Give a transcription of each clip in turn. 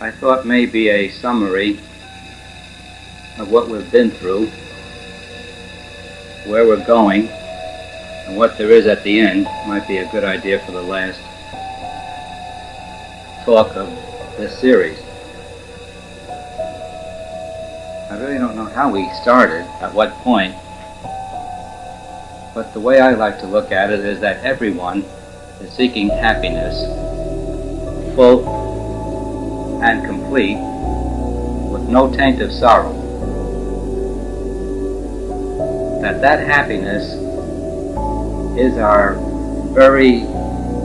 I thought maybe a summary of what we've been through, where we're going, and what there is at the end might be a good idea for the last talk of this series. I really don't know how we started, at what point, but the way I like to look at it is that everyone is seeking happiness, full and complete, with no taint of sorrow. That happiness is our very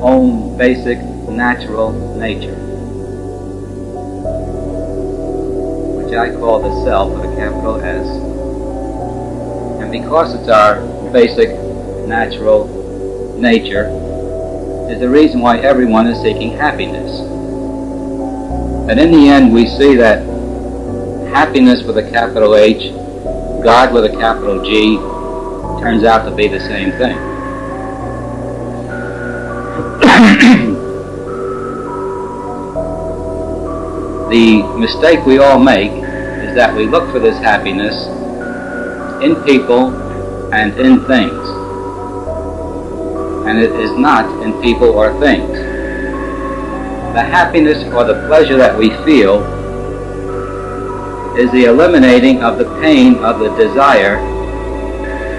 own basic natural nature, which I call the self with a capital S. And because it's our basic natural nature, is the reason why everyone is seeking happiness. And in the end, we see that happiness with a capital H, God with a capital G, turns out to be the same thing. The mistake we all make is that we look for this happiness in people and in things. And it is not in people or things. The happiness or the pleasure that we feel is the eliminating of the pain of the desire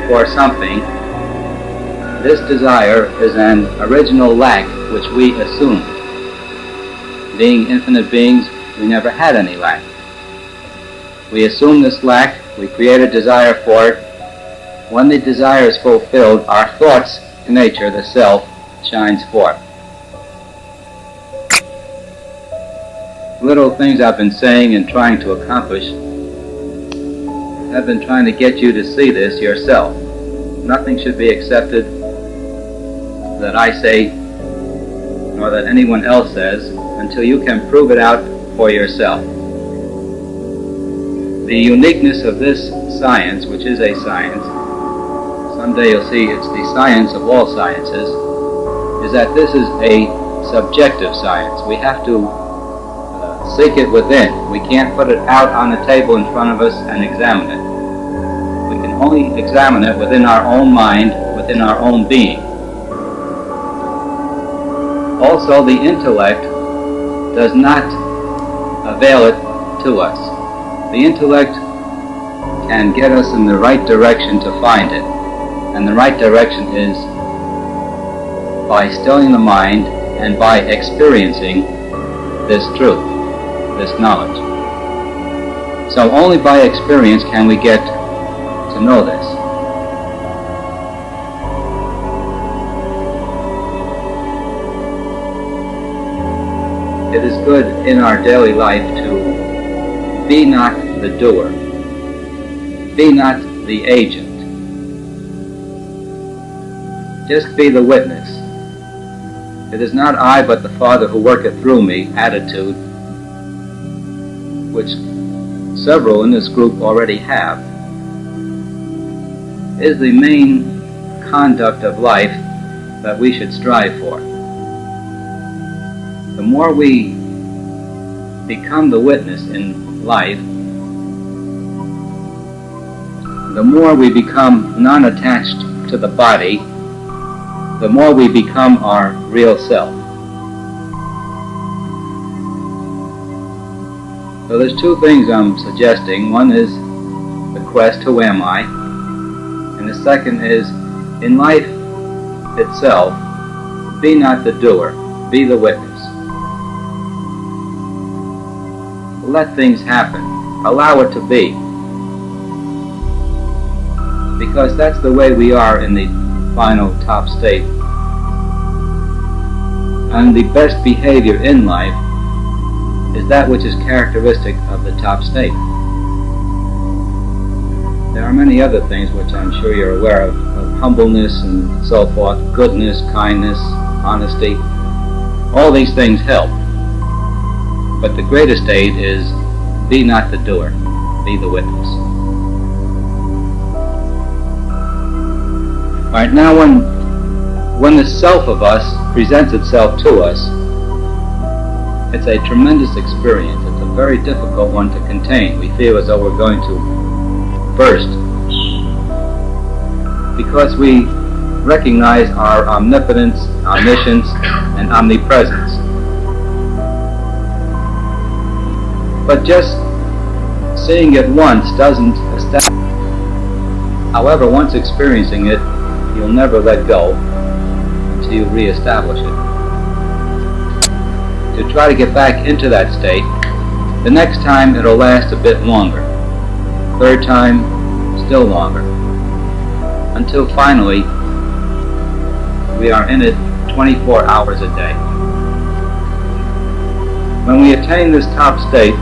for something. This desire is an original lack which we assumed. Being infinite beings, we never had any lack. We assume this lack, we create a desire for it. When the desire is fulfilled, our thoughts, nature, the self, shines forth. Little things I've been saying and trying to accomplish, I've been trying to get you to see this yourself. Nothing should be accepted that I say nor that anyone else says until you can prove it out for yourself. The uniqueness of this science, which is a science, someday you'll see it's the science of all sciences, is that this is a subjective science. We have to seek it within. We can't put it out on the table in front of us and examine it. We can only examine it within our own mind, within our own being. Also, the intellect does not avail it to us. The intellect can get us in the right direction to find it. And the right direction is by stilling the mind and by experiencing this truth, this knowledge. So only by experience can we get to know this. It is good in our daily life to be not the doer, be not the agent. Just be the witness. It is not I but the Father who worketh through me attitude, which several in this group already have, is the main conduct of life that we should strive for. The more we become the witness in life, the more we become non-attached to the body, the more we become our real self. So there's two things I'm suggesting. One is the quest, who am I? And the second is, in life itself, be not the doer, be the witness. Let things happen. Allow it to be. Because that's the way we are in the final top state. And the best behavior in life is that which is characteristic of the top state. There are many other things which I'm sure you're aware of humbleness and so forth, goodness, kindness, honesty. All these things help. But the greatest aid is be not the doer, be the witness. Alright, now when the self of us presents itself to us, It's a tremendous experience. It's a very difficult one to contain. We feel as though we're going to burst because we recognize our omnipotence, omniscience, and omnipresence. But just seeing it once doesn't establish. However, once experiencing it, you'll never let go until you reestablish it. To try to get back into that state, the next time it'll last a bit longer. Third time, still longer. Until finally, we are in it 24 hours a day. When we attain this top state,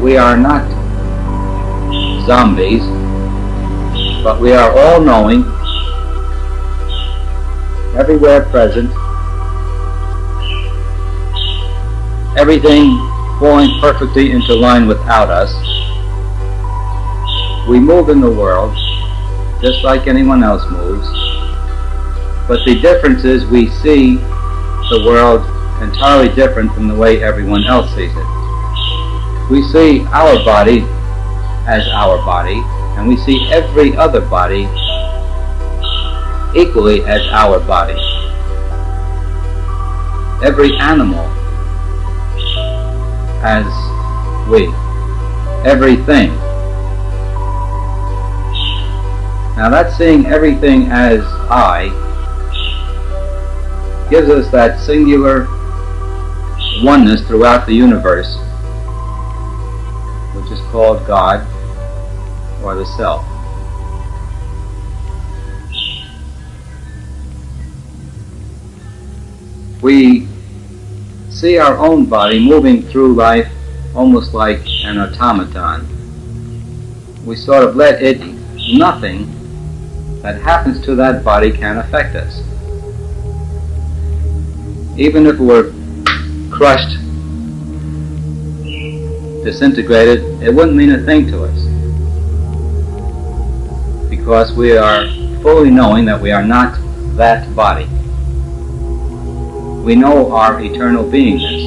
we are not zombies, but we are all-knowing, everywhere present, everything falling perfectly into line without us. We move in the world just like anyone else moves, but the difference is we see the world entirely different from the way everyone else sees it. We see our body as our body, and we see every other body equally as our body. Every animal as we. Everything. Now that seeing everything as I gives us that singular oneness throughout the universe, which is called God or the Self. We see our own body moving through life almost like an automaton. We sort of let it, nothing that happens to that body can affect us. Even if we're crushed, disintegrated, it wouldn't mean a thing to us, because we are fully knowing that we are not that body. We know our eternal beingness.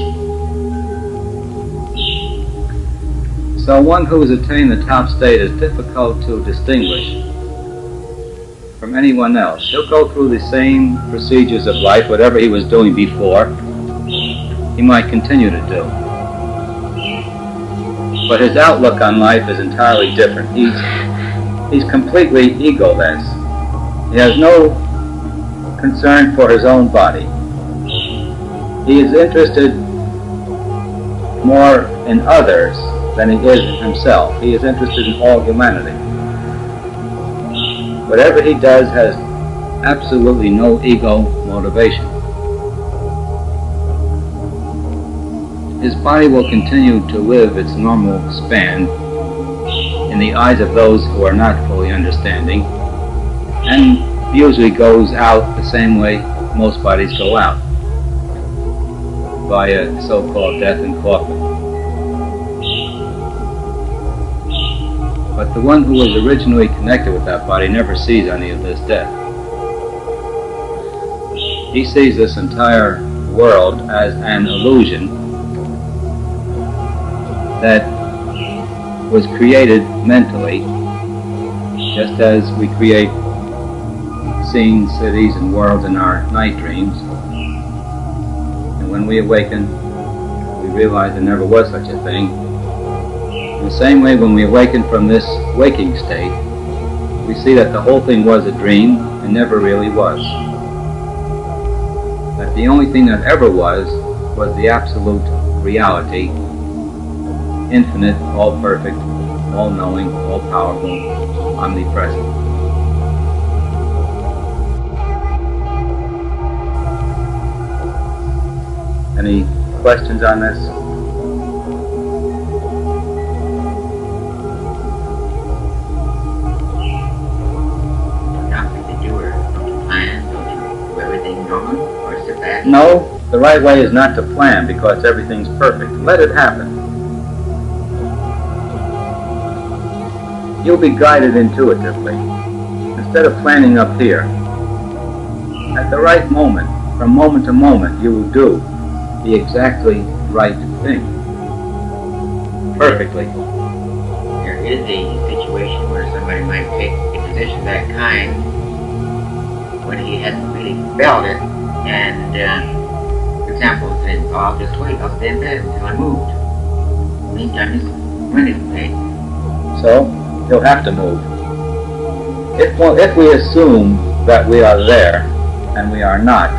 So one who has attained the top state is difficult to distinguish from anyone else. He'll go through the same procedures of life, whatever he was doing before, he might continue to do. But his outlook on life is entirely different. He's completely egoless. He has no concern for his own body. He is interested more in others than he is in himself. He is interested in all humanity. Whatever he does has absolutely no ego motivation. His body will continue to live its normal span in the eyes of those who are not fully understanding, and usually goes out the same way most bodies go out, via so-called death and coffin. But the one who was originally connected with that body never sees any of this death. He sees this entire world as an illusion that was created mentally, just as we create scenes, cities, and worlds in our night dreams. And when we awaken, we realize there never was such a thing. In the same way, when we awaken from this waking state, we see that the whole thing was a dream and never really was. That the only thing that ever was the absolute reality, infinite, all-perfect, all-knowing, all-powerful, omnipresent. Any questions on this? Not the doer, don't you plan, don't you do everything normal, or is it bad? No, the right way is not to plan, because everything's perfect. Let it happen. You'll be guided intuitively, instead of planning up here. At the right moment, from moment to moment, you will do the exactly right thing. Perfectly. There is a situation where somebody might take a position of that kind when he hasn't really felt it, and for example, says, "Oh, I'll just wait, I'll stay in bed until I'm moved." Meantime, he's running pain. So, he'll have to move. If we assume that we are there, and we are not,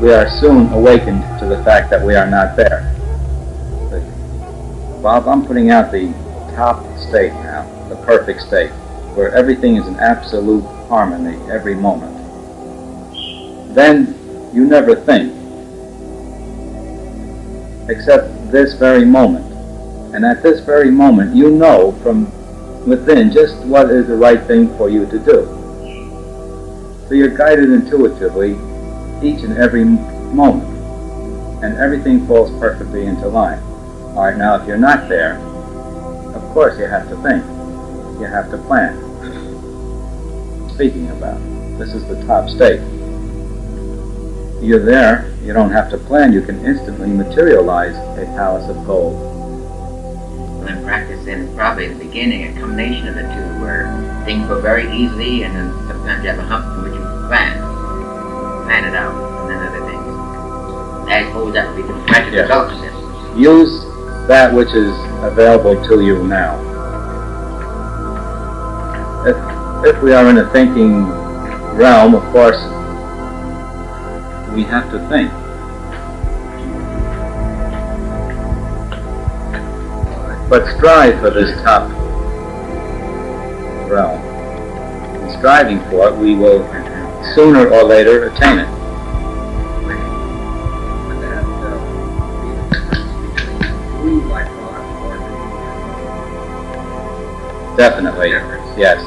we are soon awakened to the fact that we are not there. But, Bob, I'm putting out the top state now, the perfect state, where everything is in absolute harmony every moment. Then you never think, except this very moment. And at this very moment, you know from within just what is the right thing for you to do. So you're guided intuitively each and every moment, and everything falls perfectly into line. All right, now if you're not there, of course you have to think, you have to plan. Speaking about, this is the top state. You're there, you don't have to plan, you can instantly materialize a palace of gold. Well, in practice, then it's probably in the beginning a combination of the two, where things go very easily, and then sometimes you have a hump in which you plan it out, and then other things. I suppose that would be the practice results of this. Use that which is available to you now. If we are in a thinking realm, of course, we have to think. But strive for this top realm. In striving for it, we will sooner or later attain it. Definitely, yes.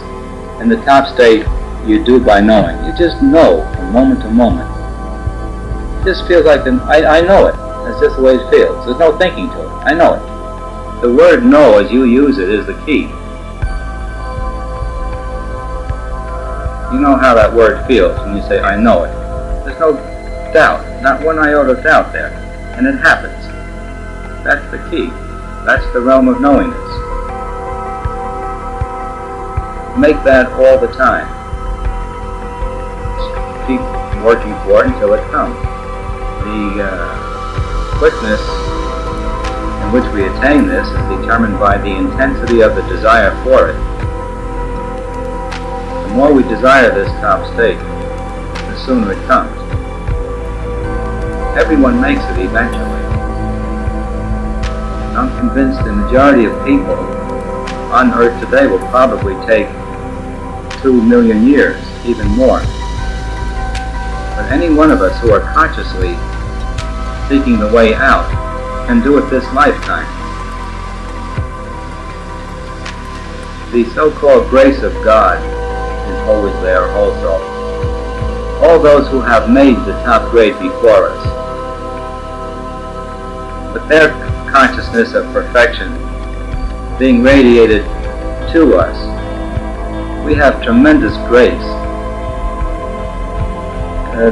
In the top state, you do by knowing. You just know from moment to moment. It just feels like, I know it. That's just the way it feels. There's no thinking to it. I know it. The word know, as you use it, is the key. You know how that word feels when you say, I know it. There's no doubt, not one iota of doubt there. And it happens. That's the key. That's the realm of knowingness. Make that all the time. Keep working for it until it comes. The quickness in which we attain this is determined by the intensity of the desire for it. The more we desire this top state, the sooner it comes. Everyone makes it eventually. I'm convinced the majority of people on Earth today will probably take 2 million years, even more. But any one of us who are consciously seeking the way out can do it this lifetime. The so-called grace of God is always there also. All those who have made the top grade before us, with their consciousness of perfection being radiated to us, we have tremendous grace,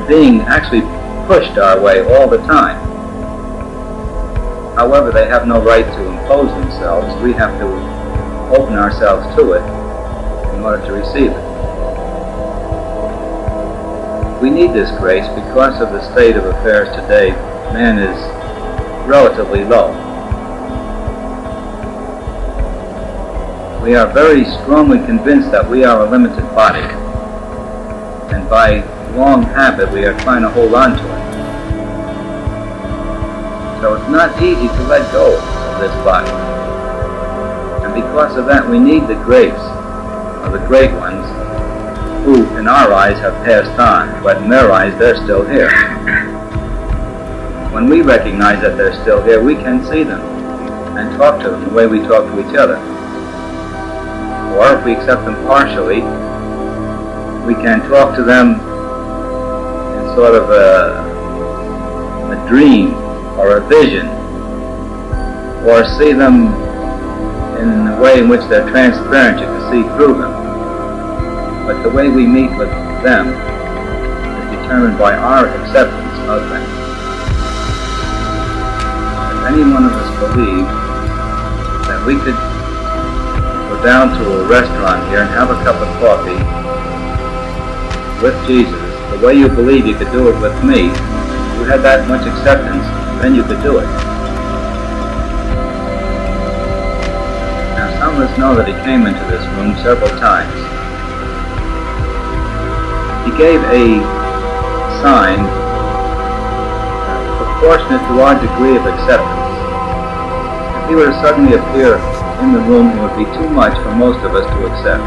being actually pushed our way all the time. However, they have no right to impose themselves. We have to open ourselves to it in order to receive it. We need this grace because of the state of affairs today. Man is relatively low. We are very strongly convinced that we are a limited body, and by long habit we are trying to hold on to it. So it's not easy to let go of this body. And because of that, we need the grace of the great ones who, in our eyes, have passed on, but in their eyes, they're still here. When we recognize that they're still here, we can see them and talk to them the way we talk to each other. Or if we accept them partially, we can talk to them in sort of a dream or a vision, or see them in a way in which they're transparent, you can see through them. But the way we meet with them is determined by our acceptance of them. any one of us believe that we could go down to a restaurant here and have a cup of coffee with Jesus, the way you believe you could do it with me, if you had that much acceptance, then you could do it. Now, some of us know that he came into this room several times. He gave a sign proportionate to our degree of acceptance. If he were to suddenly appear in the room, it would be too much for most of us to accept.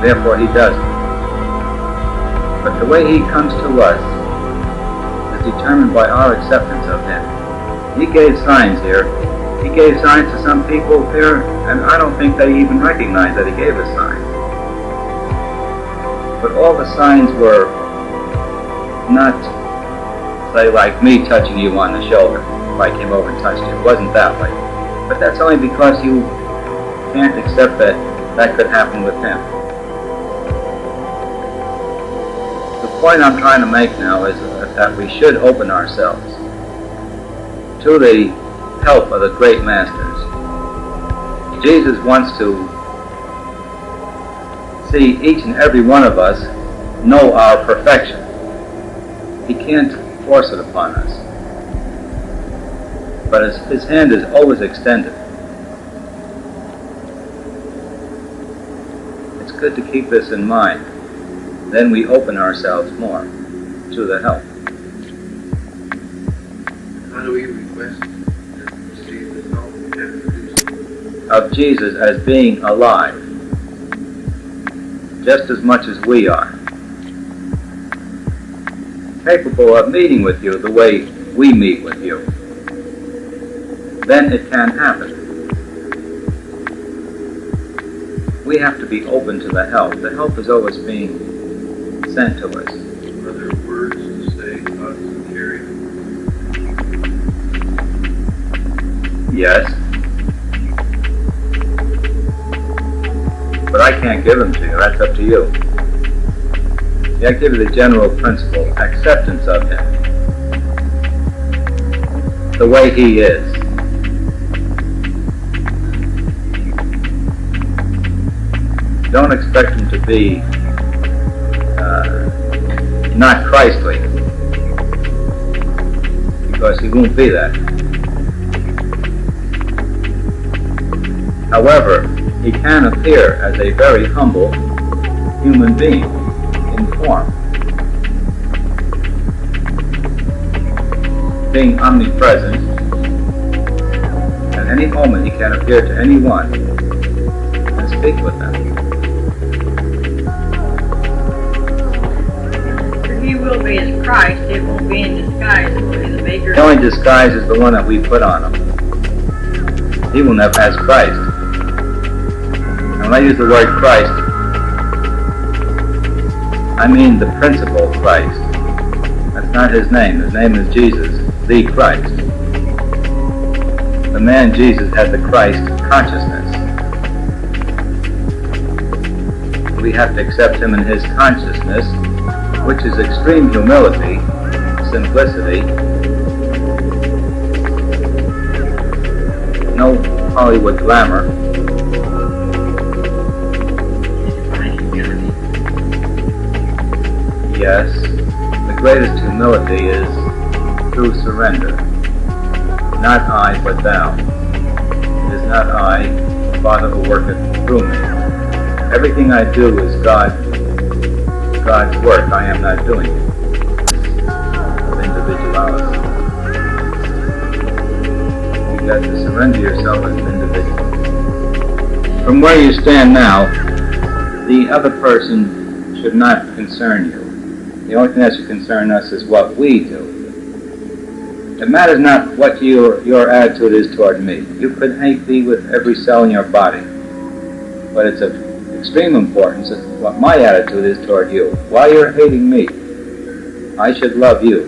Therefore, he doesn't. But the way he comes to us is determined by our acceptance of him. He gave signs here. He gave signs to some people here, and I don't think they even recognized that he gave a sign. But all the signs were not, say, like me touching you on the shoulder, if I came over and touched you. It wasn't that way. But that's only because you can't accept that that could happen with him. The point I'm trying to make now is that we should open ourselves to the help of the great masters. Jesus wants to see each and every one of us know our perfection. He can't force it upon us. But his hand is always extended. It's good to keep this in mind. Then we open ourselves more to the help. How do we request to receive this help? Of Jesus as being alive, just as much as we are. Capable of meeting with you the way we meet with you. Then it can happen. We have to be open to the help. The help is always being sent to us. Are there words to say, thoughts to carry? Yes. But I can't give them to you. That's up to you. I give you the general principle, acceptance of him, the way he is. Don't expect him to be not Christly, because he won't be that. However, he can appear as a very humble human being in form. Being omnipresent, at any moment he can appear to anyone and speak with them. He will be as Christ, it won't be in disguise, it will be the maker. The only disguise is the one that we put on him. He will never as Christ. And when I use the word Christ, I mean the principal Christ. That's not his name. His name is Jesus, the Christ. The man Jesus had the Christ consciousness. We have to accept him in his consciousness, which is extreme humility, simplicity, no Hollywood glamour. Yes, the greatest humility is true surrender. Not I, but thou. It is not I, the Father who worketh through me. Everything I do is God's work. I am not doing it. Of individuality. You got to surrender yourself as an individual. From where you stand now, the other person should not concern you. The only thing that should concern us is what we do. It matters not what your attitude is toward me. You could hate me with every cell in your body, but it's of extreme importance what my attitude is toward you. While you're hating me, I should love you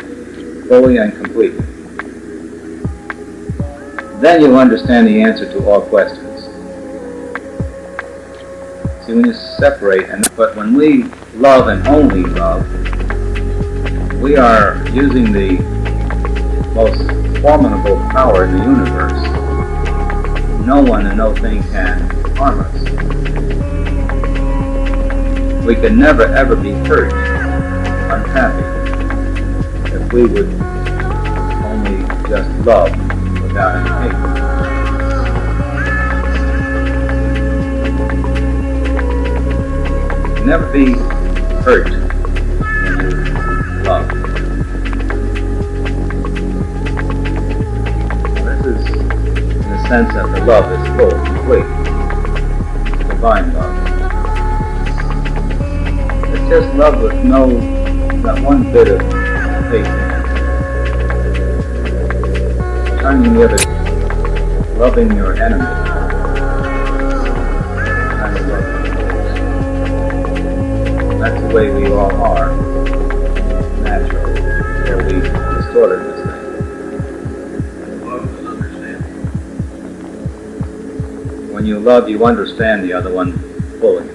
fully and completely. Then you'll understand the answer to all questions. See, when you separate, but when we love and only love, we are using the most formidable power in the universe. No one and no thing can harm us. We could never ever be hurt, unhappy, if we would only just love without any hate. Never be hurt when you love. This is in the sense that the love is full, complete, divine love. It's just love with not one bit of hate in it. Turning the other, loving your enemy. Kind of love. That's the way we all are, naturally, or we distorted this thing. Love is understanding. When you love, you understand the other one fully.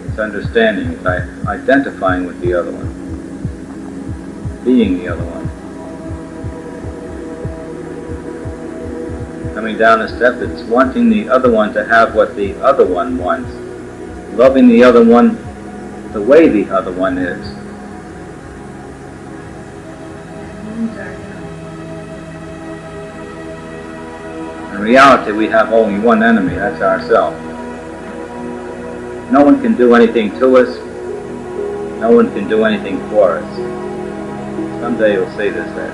It's understanding, it's identifying with the other one, being the other one. Coming down a step, it's wanting the other one to have what the other one wants. Loving the other one the way the other one is. In reality, we have only one enemy, that's ourselves. No one can do anything to us. No one can do anything for us. Someday you'll say this, that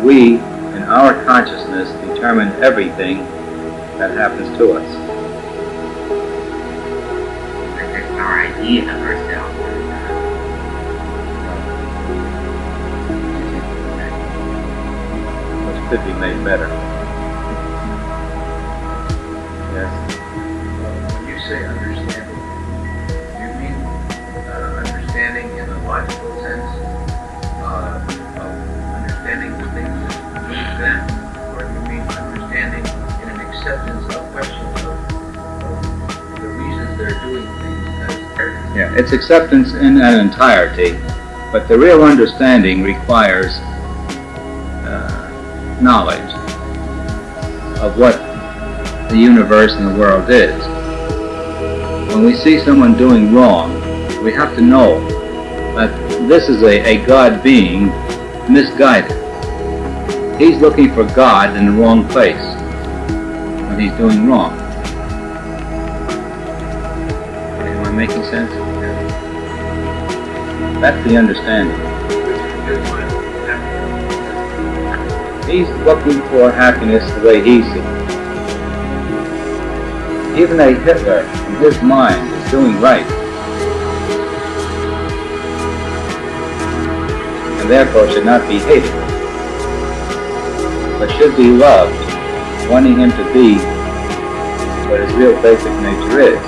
we, in our consciousness, determine everything that happens to us. Our idea of ourselves. Which could be made better. Yes. When you say understanding, do you mean understanding in a logical sense? Understanding the things that move them? Or do you mean understanding in an acceptance of questions of the reasons they're doing things? Yeah, it's acceptance in an entirety, but the real understanding requires knowledge of what the universe and the world is. When we see someone doing wrong, we have to know that this is a God being misguided. He's looking for God in the wrong place when he's doing wrong. Am I making sense? That's the understanding. He's looking for happiness the way he sees it. Even a Hitler, in his mind, is doing right. And therefore should not be hated, but should be loved, wanting him to be what his real basic nature is.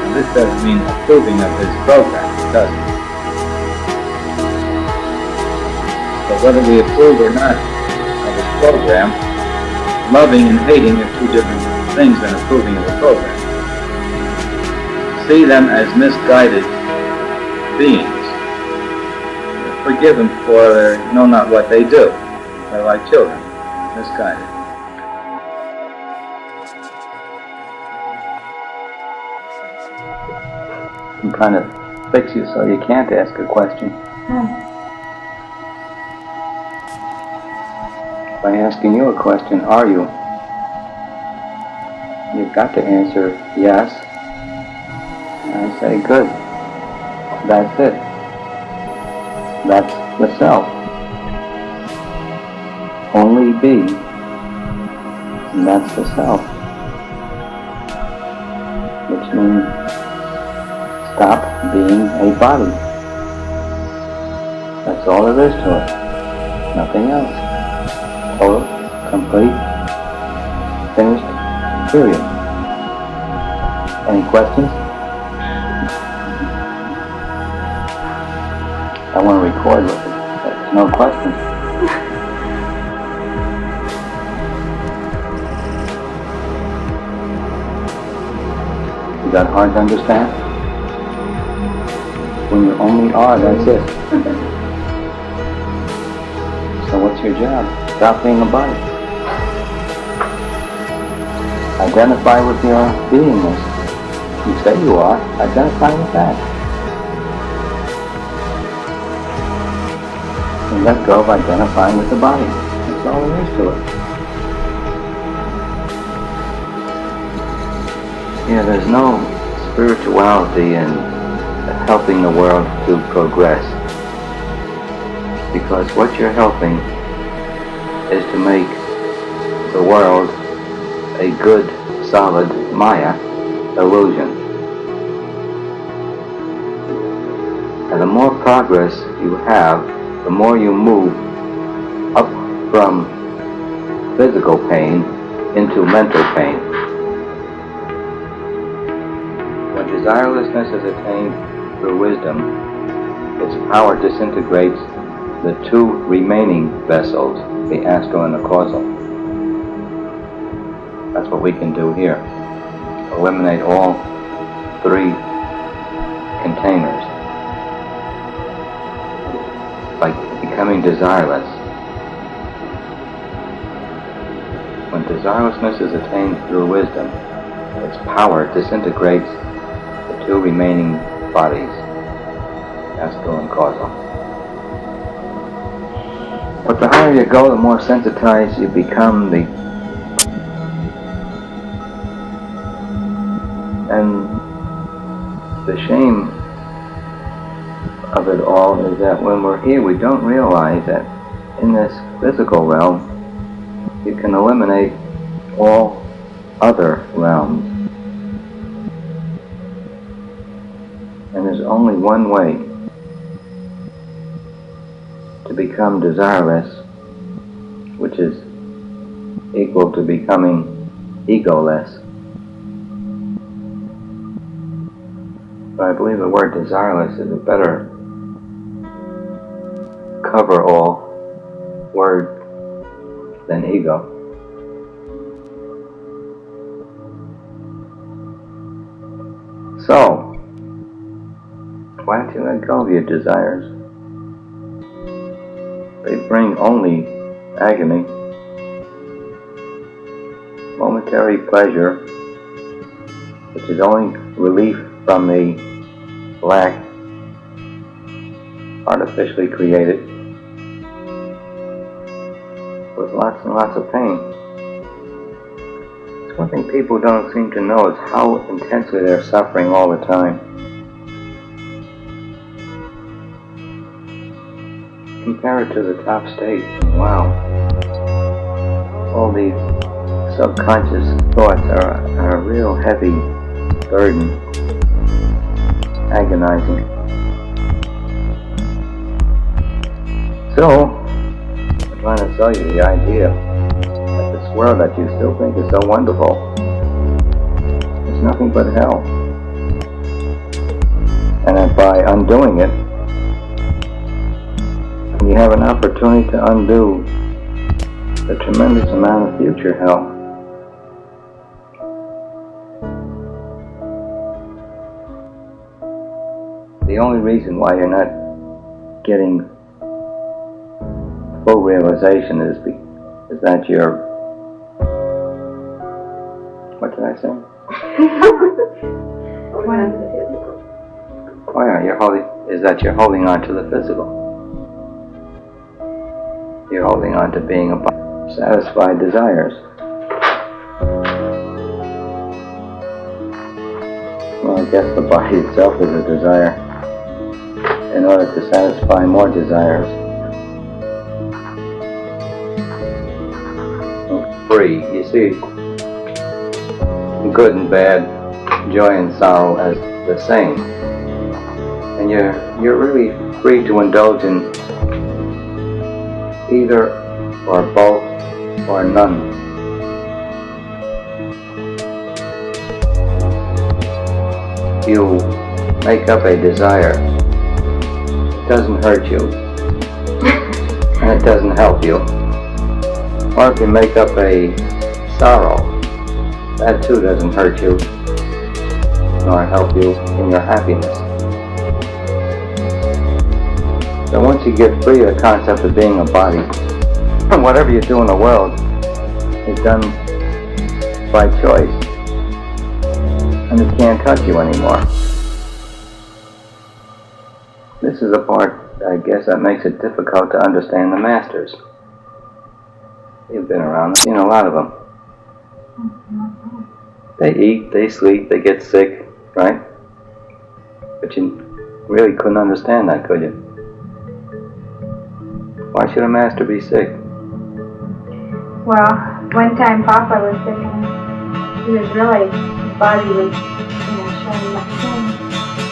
And this doesn't mean approving of his program, it doesn't. But whether we approve or not of his program, loving and hating are two different things than approving of the program. See them as misguided beings. Forgive them for they know not what they do. They're like children, misguided. I'm trying to fix you so you can't ask a question. By asking you a question, are you? You've got to answer yes. And I say, good. That's it. That's the self. Only be. And that's the self. Which means stop being a body. That's all there is to it. Nothing else. Total, complete, finished, period. Any questions? I want to record with it. There's no questions. Is that hard to understand? When you only are, that's it. That's your job. Stop being a body. Identify with your beingness. You say you are. Identify with that. And let go of identifying with the body. That's all there is to it. Yeah, there's no spirituality in helping the world to progress. Because what you're helping is to make the world a good, solid Maya illusion. And the more progress you have, the more you move up from physical pain into mental pain. When desirelessness is attained through wisdom, its power disintegrates the two remaining vessels, the astral and the causal. That's what we can do here. Eliminate all three containers by becoming desireless. When desirelessness is attained through wisdom, its power disintegrates the two remaining bodies, astral and causal. But the higher you go, the more sensitized you become. And the shame of it all is that when we're here, we don't realize that in this physical realm, you can eliminate all other realms. And there's only one way to become desireless, which is equal to becoming egoless. But I believe the word desireless is a better cover-all word than ego. So, why don't you let go of your desires? They bring only agony, momentary pleasure, which is only relief from the lack artificially created, with lots and lots of pain. It's one thing people don't seem to know is how intensely they're suffering all the time. Compare it to the top state. Wow. All these subconscious thoughts are a real heavy burden, agonizing. So, I'm trying to sell you the idea that this world that you still think is so wonderful is nothing but hell. And that by undoing it, you have an opportunity to undo a tremendous amount of future hell. The only reason why you're not getting full realization is that you're... What did I say? Oh yeah, you're holding on to the physical. You're holding on to being a satisfied desires. Well, I guess the body itself is a desire in order to satisfy more desires. Free. You see good and bad, joy and sorrow as the same. And you're really free to indulge in either or both or none. You make up a desire. It doesn't hurt you. And it doesn't help you. Or if you make up a sorrow, that too doesn't hurt you nor help you in your happiness. So once you get free of the concept of being a body, whatever you do in the world is done by choice. And it can't touch you anymore. This is the part, I guess, that makes it difficult to understand the masters. You've been around, seen a lot of them. They eat, they sleep, they get sick, right? But you really couldn't understand that, could you? Why should a master be sick? Well, one time Papa was sick and he was really, his body was, showing much pain.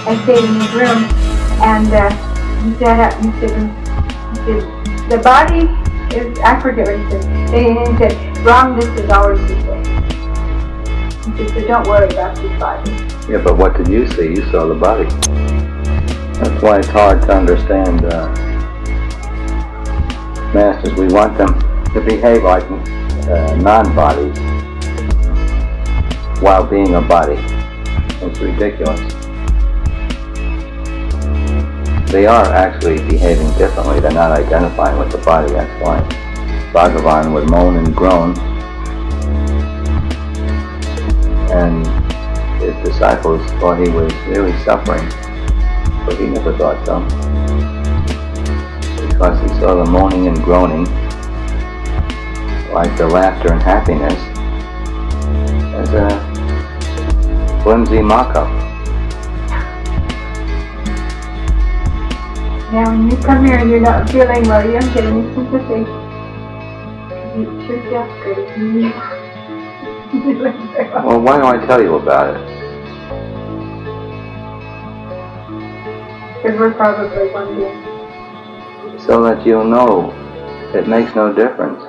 I stayed in his room and he sat up and he said, the body is, I forget what he said. And he said, wrongness is always the same. He said, so don't worry about this body. Yeah, but what did you see? You saw the body. That's why it's hard to understand masters. We want them to behave like non-bodies while being a body. It's ridiculous. They are actually behaving differently. They're not identifying with the body, that's why. Bhagavan would moan and groan, and his disciples thought he was really suffering, but he never thought so. Because he saw the moaning and groaning, like the laughter and happiness, as a flimsy mock-up. Now when you come here and you're not feeling well, you don't get any sympathy. You sure feel great. Well, why do I tell you about it? Because we're probably wondering. So that you'll know it makes no difference.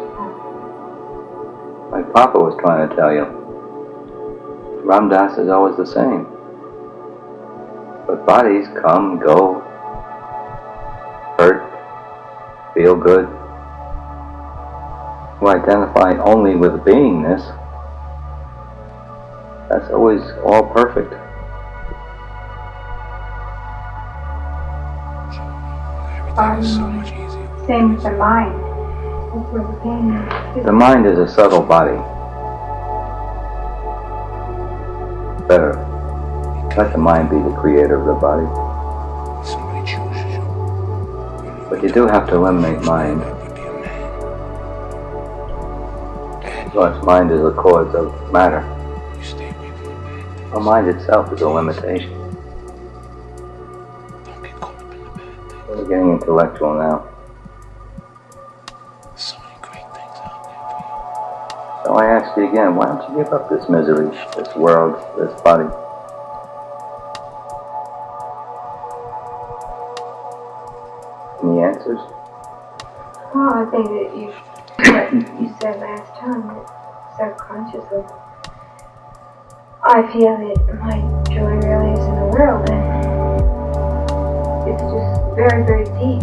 Like Papa was trying to tell you. Ram Dass is always the same. But bodies come, go, hurt, feel good. You identify only with beingness. That's always all perfect. Same with the mind. That's where the pain is. The mind is a subtle body. Better let the mind be the creator of the body. But you do have to eliminate mind. Because mind is the cause of matter. The mind itself is a limitation. We're getting intellectual now. So I ask you again, why don't you give up this misery, this world, this body? Any answers? Well, I think that what you said last time, that subconsciously, I feel that my joy really is in the world, and it's just very, very deep.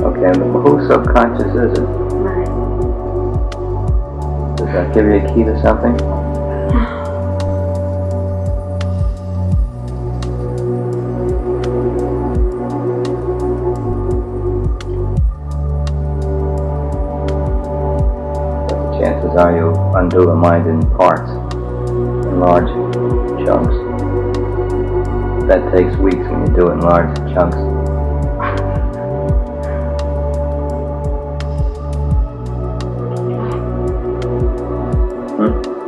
Okay, and whose subconscious is it? Mine. Does that give you a key to something? But the chances are you undo the mind in parts, in large chunks. That takes weeks when you do it in large chunks.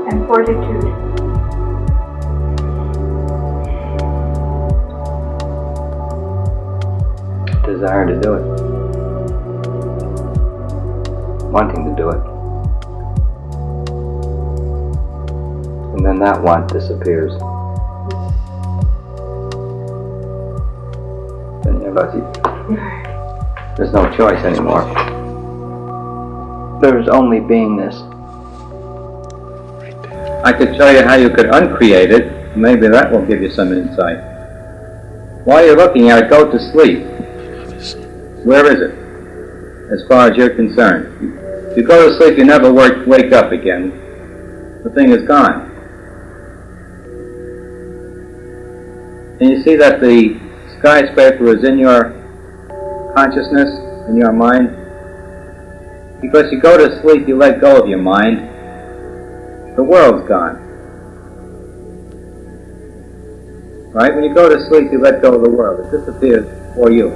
And fortitude. Desire to do it. Wanting to do it. And then that want disappears. Then you're lucky. There's no choice anymore. There's only beingness. I could show you how you could uncreate it. Maybe that will give you some insight. While you're looking at it, go to sleep. Where is it? As far as you're concerned. If you go to sleep, you never wake up again. The thing is gone. And you see that the skyscraper is in your consciousness, in your mind? Because you go to sleep, you let go of your mind, the world's gone. Right? When you go to sleep, you let go of the world. It disappears for you.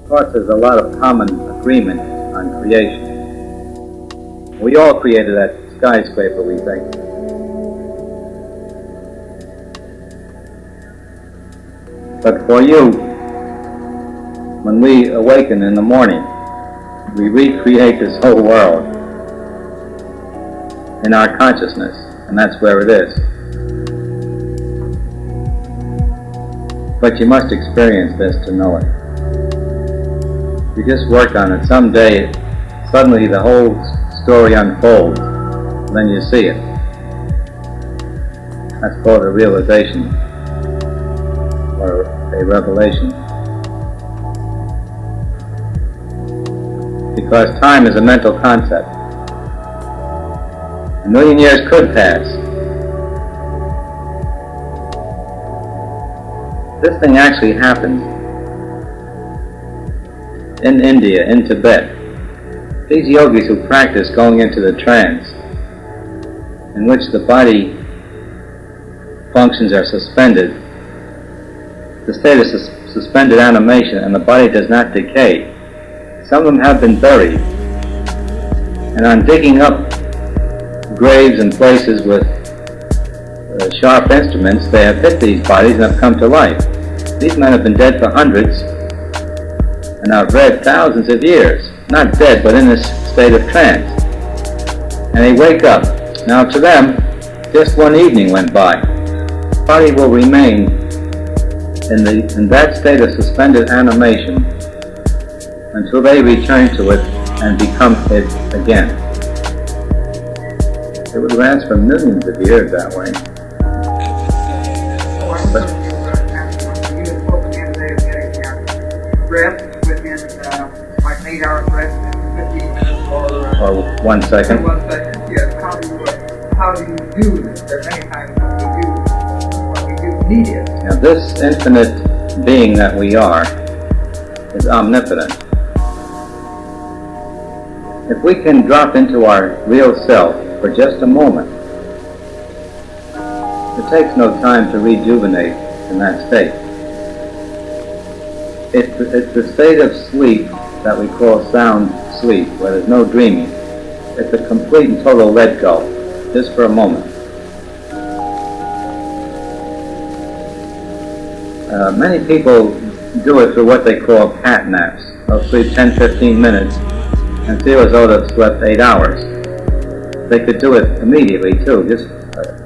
Of course, there's a lot of common agreement on creation. We all created that skyscraper, we think. But for you, when we awaken in the morning, we recreate this whole world in our consciousness, and that's where it is. But you must experience this to know it. You just work on it. Someday, suddenly the whole story unfolds, and then you see it. That's called a realization, or a revelation. Because time is a mental concept. A million years could pass. This thing actually happens in India, in Tibet. These yogis who practice going into the trance, in which the body functions are suspended, the state of suspended animation, and the body does not decay. Some of them have been buried, and on digging up graves and places with sharp instruments, they have hit these bodies and have come to life. These men have been dead for hundreds, and I've read thousands of years. Not dead, but in this state of trance. And they wake up. Now to them, just one evening went by. The body will remain in that state of suspended animation until they return to it and become it again. It would last for millions of years that way. Like 8 hours rest and 15 or 1 second. 1 second, yes. How do you do this? There are many times when we do need it. Now this infinite being that we are is omnipotent. If we can drop into our real self for just a moment, it takes no time to rejuvenate in that state. It's the state of sleep that we call sound sleep, where there's no dreaming. It's a complete and total let go, just for a moment. Many people do it through what they call cat naps. They'll sleep 10-15 minutes and feel as though they've slept 8 hours. They could do it immediately too, just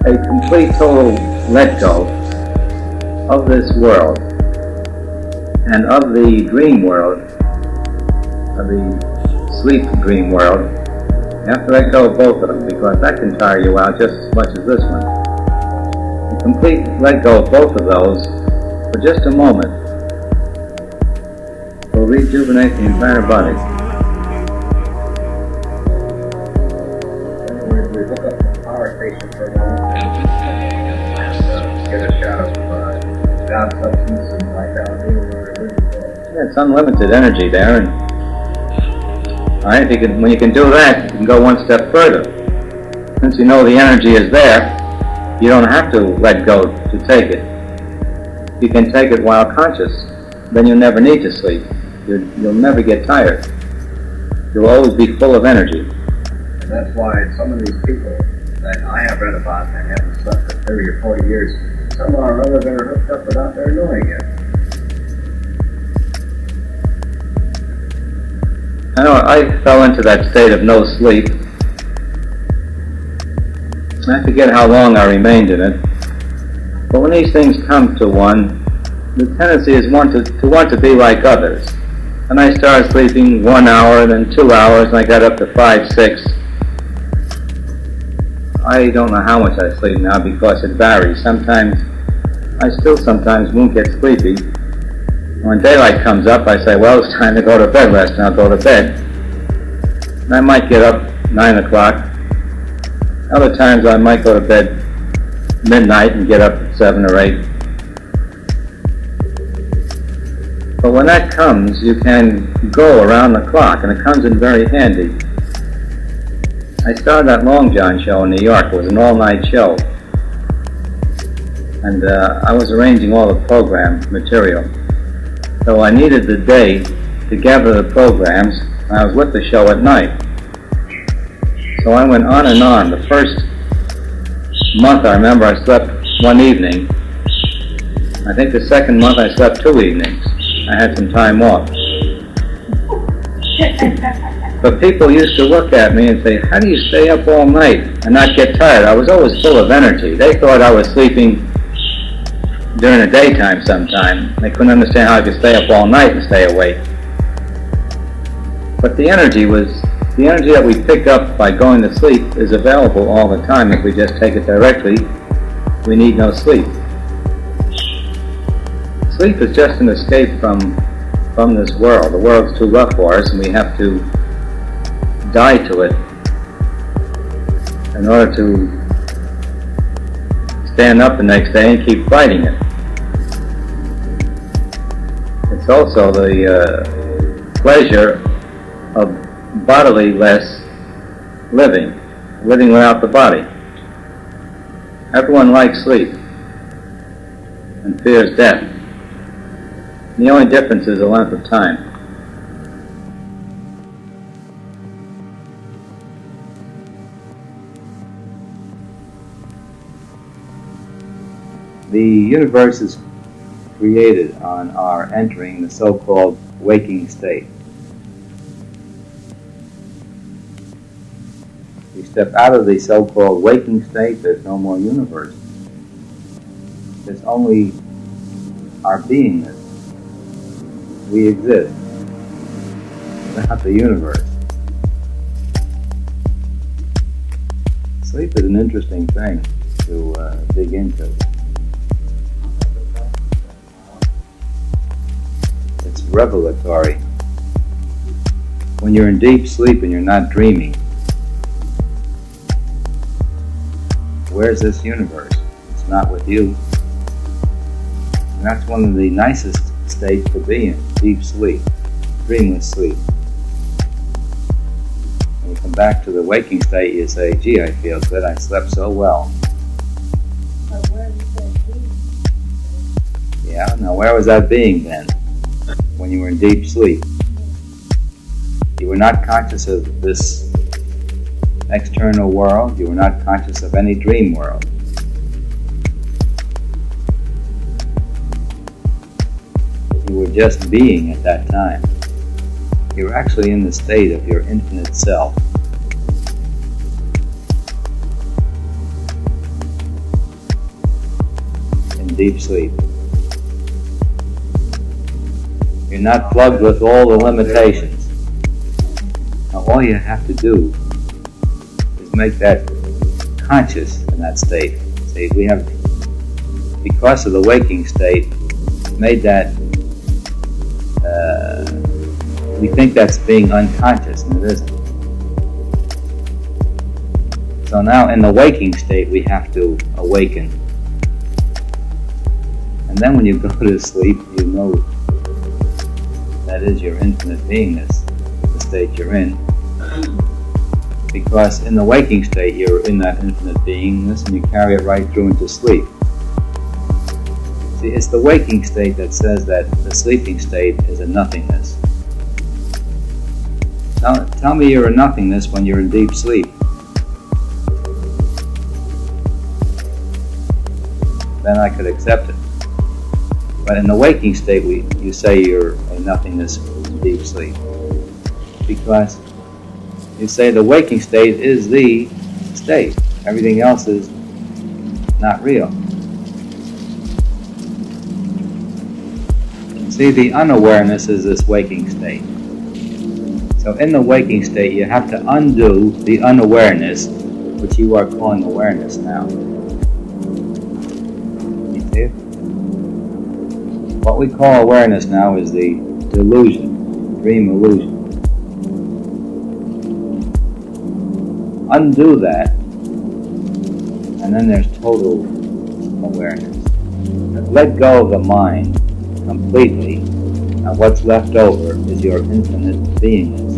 a complete total let go of this world and of the dream world, of the sleep dream world. You have to let go of both of them, because that can tire you out just as much as this one. A complete let go of both of those for just a moment will rejuvenate the entire body. We look up the power station for a moment and get a shot of God substance and vitality or whatever. Yeah, it's unlimited energy there, and all right, when you can do that, you can go one step further. Since you know the energy is there, you don't have to let go to take it. You can take it while conscious. Then you'll never need to sleep. You'll never get tired. You'll always be full of energy. And that's why some of these people that I have read about that haven't slept for 30 or 40 years, somehow or other they're hooked up without their knowing it. I know I fell into that state of no sleep. I forget how long I remained in it. But when these things come to one, the tendency is to want to be like others. And I started sleeping 1 hour, then 2 hours, and I got up to 5, 6. I don't know how much I sleep now because it varies. Sometimes won't get sleepy. When daylight comes up, I say, well, it's time to go to bed, Lester, and I'll go to bed. And I might get up 9 o'clock. Other times I might go to bed midnight and get up at 7 or 8. But when that comes, you can go around the clock, and it comes in very handy. I started that Long John show in New York. It was an all-night show. And I was arranging all the program material. So I needed the day to gather the programs, and I was with the show at night. So I went on and on. The first month, I remember I slept one evening. I think the second month I slept 2 evenings. I had some time off. But people used to look at me and say, how do you stay up all night and not get tired? I was always full of energy. They thought I was sleeping during the daytime sometime. They couldn't understand how I could stay up all night and stay awake. But the energy that we pick up by going to sleep is available all the time. If we just take it directly, we need no sleep. Sleep is just an escape from this world. The world's too rough for us, and we have to die to it in order to stand up the next day and keep fighting it. It's also the pleasure of bodily less living without the body. Everyone likes sleep and fears death. The only difference is the length of time. The universe is created on our entering the so-called waking state. We step out of the so-called waking state, there's no more universe. There's only our beingness. We exist, not the universe. Sleep is an interesting thing to dig into. It's revelatory. When you're in deep sleep and you're not dreaming, where's this universe? It's not with you. And that's one of the nicest states to be in, deep sleep, dreamless sleep. When you come back to the waking state, you say, gee, I feel good, I slept so well. Yeah, now where was that being then? When you were in deep sleep. You were not conscious of this external world, you were not conscious of any dream world. You were just being at that time. You were actually in the state of your infinite self. In deep sleep. You're not plugged with all the limitations. Now all you have to do is make that conscious in that state. See, we have, because of the waking state, made that, we think that's being unconscious, and it isn't. So now in the waking state we have to awaken. And then when you go to sleep, you know that is your infinite beingness, the state you're in. Because in the waking state you're in that infinite beingness and you carry it right through into sleep. See, it's the waking state that says that the sleeping state is a nothingness. Now, tell me you're a nothingness when you're in deep sleep. Then I could accept it. But in the waking state, you say you're a nothingness in deep sleep. Because you say the waking state is the state. Everything else is not real. See, the unawareness is this waking state. So in the waking state, you have to undo the unawareness, which you are calling awareness now. You see it? What we call awareness now is the delusion, dream illusion. Undo that, and then there's total awareness. Let go of the mind completely, And what's left over is your infinite beingness,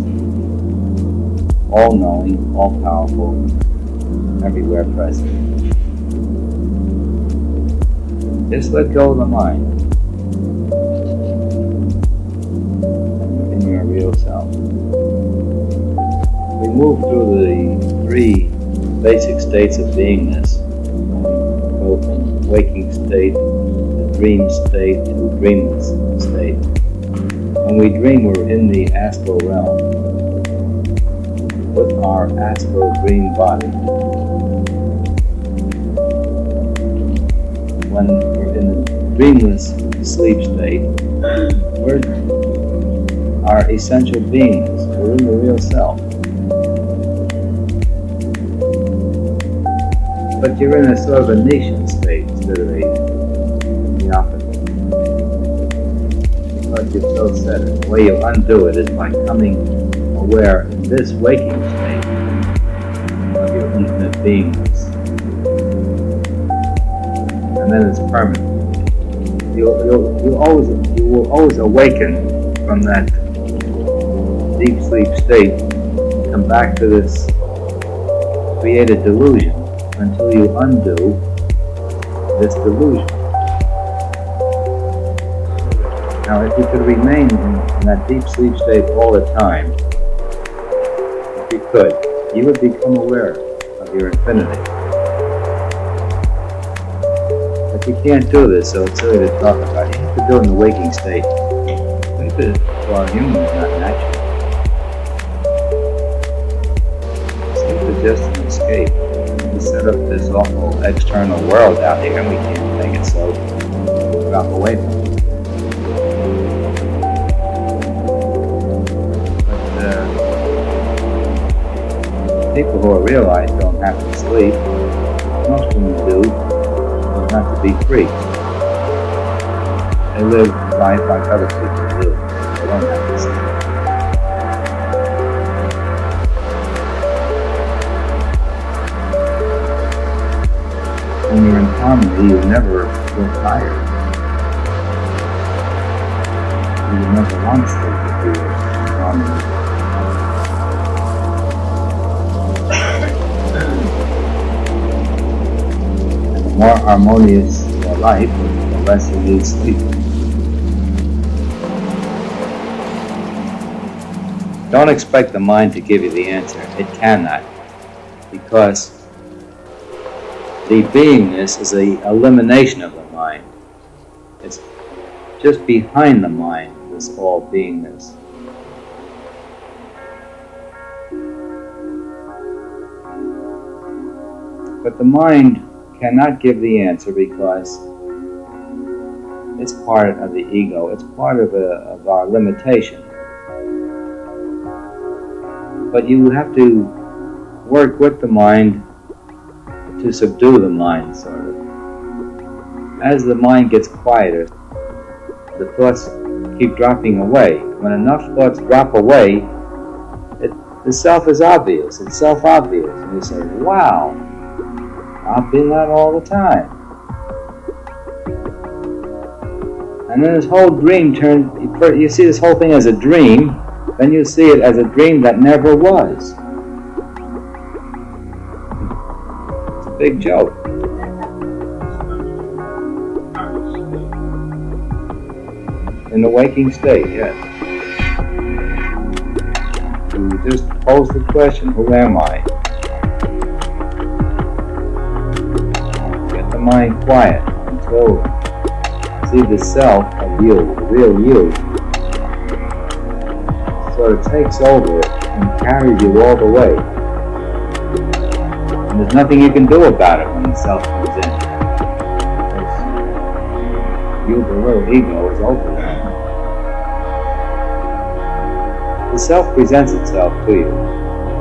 all-knowing, all-powerful, everywhere present. Just let go of the mind in your real self. We move through the three basic states of beingness. We go from waking state to dream state to dreamless state. When we dream, we're in the astral realm with our astral dream body. When we're in the dreamless sleep state, we're our essential beingness. We're in the real self. But you're in a sort of a niche state instead of the opposite. Because you've so set it. The way you undo it is by coming aware in this waking state of your infinite beingness. And then it's permanent. You will always awaken from that deep sleep state, come back to this created delusion until you undo this delusion. Now, if you could remain in that deep sleep state all the time, if you could, you would become aware of your infinity. But you can't do this, so it's silly to talk about it. You have to do it in the waking state. This for our humans, not natural. Sleep is just an escape. We set up this awful external world out here, and we can't make it so. Drop away from it. But people who are realized don't have to sleep. Most of them do. Not to be free. They live life like other people do. They don't have to sleep. When you're in harmony, you never feel tired. You never want to sleep if you're in harmony. The more harmonious your life, the less you need sleep. Don't expect the mind to give you the answer. It cannot. Because the beingness is the elimination of the mind. It's just behind the mind, this all beingness. But the mind cannot give the answer because it's part of the ego. It's part of our limitation. But you have to work with the mind to subdue the mind, sort of. As the mind gets quieter, the thoughts keep dropping away. When enough thoughts drop away, the self is obvious. It's self-obvious. And you say, wow, I've been that all the time. And then this whole dream turns, you see this whole thing as a dream, then you see it as a dream that never was. It's a big joke. In the waking state, yes. You just pose the question, who am I? Get the mind quiet until see the self of you, the real you, sort of takes over it and carries you all the way. And there's nothing you can do about it when the self comes in. Because you, the real ego, is overwhelmed. The self presents itself to you.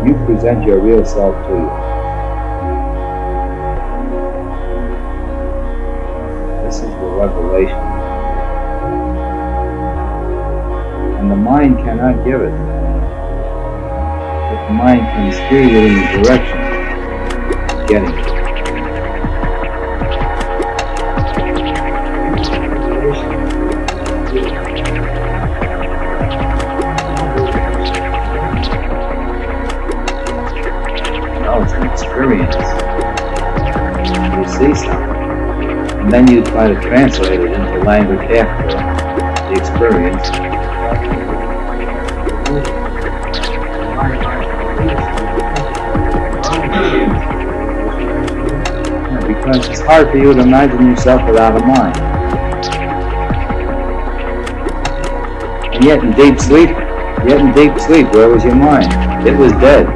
You present your real self to you. This is the revelation. And the mind cannot give it. But the mind can steer you in the direction of getting it. and then you try to translate it into language after the experience. Yeah, because it's hard for you to imagine yourself without a mind. And yet in deep sleep, where was your mind? It was dead.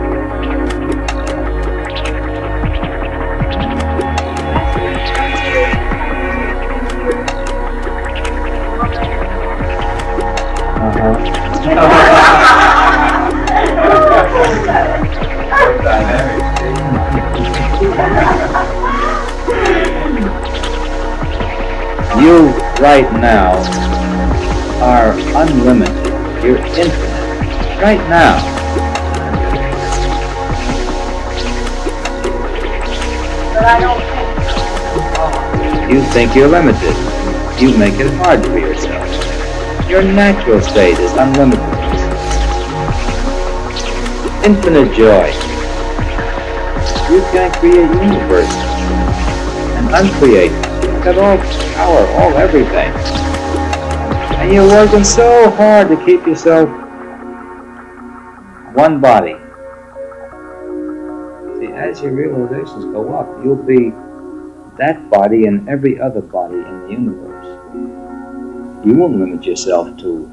You, right now, are unlimited. You're infinite. Right now. But I don't think You think you're limited. You make it hard for yourself. Your natural state is unlimited. Infinite joy. You can create universes and uncreate. You've got all power, all everything. And you're working so hard to keep yourself one body. See, as your realizations go up, you'll be that body and every other body in the universe. You won't limit yourself to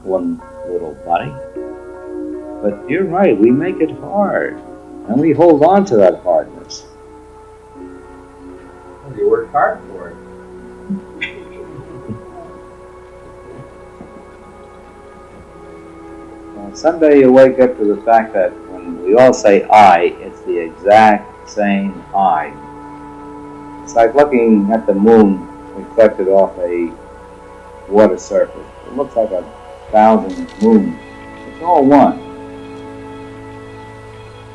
one little body. But you're right, we make it hard. And we hold on to that hardness. Well, you work hard for it. Well, someday you wake up to the fact that when we all say I, it's the exact same I. It's like looking at the moon reflected off a water surface. It looks like 1,000 moons. It's all one.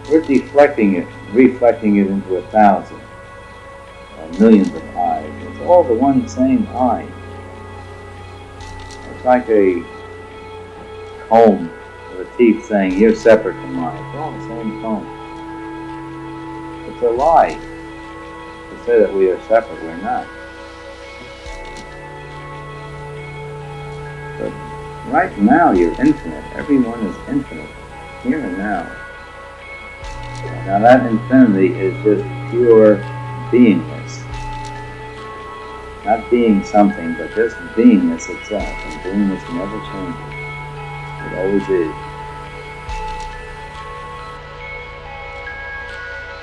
We're deflecting it, reflecting it into 1,000, millions of eyes. It's all the one same eye. It's like a comb with a teeth saying, you're separate from mine. It's all the same comb. It's a lie to say that we are separate. We're not. But right now you're infinite. Everyone is infinite, here and now. Now that infinity is just pure beingness. Not being something, but just beingness itself. And beingness never changes. It always is.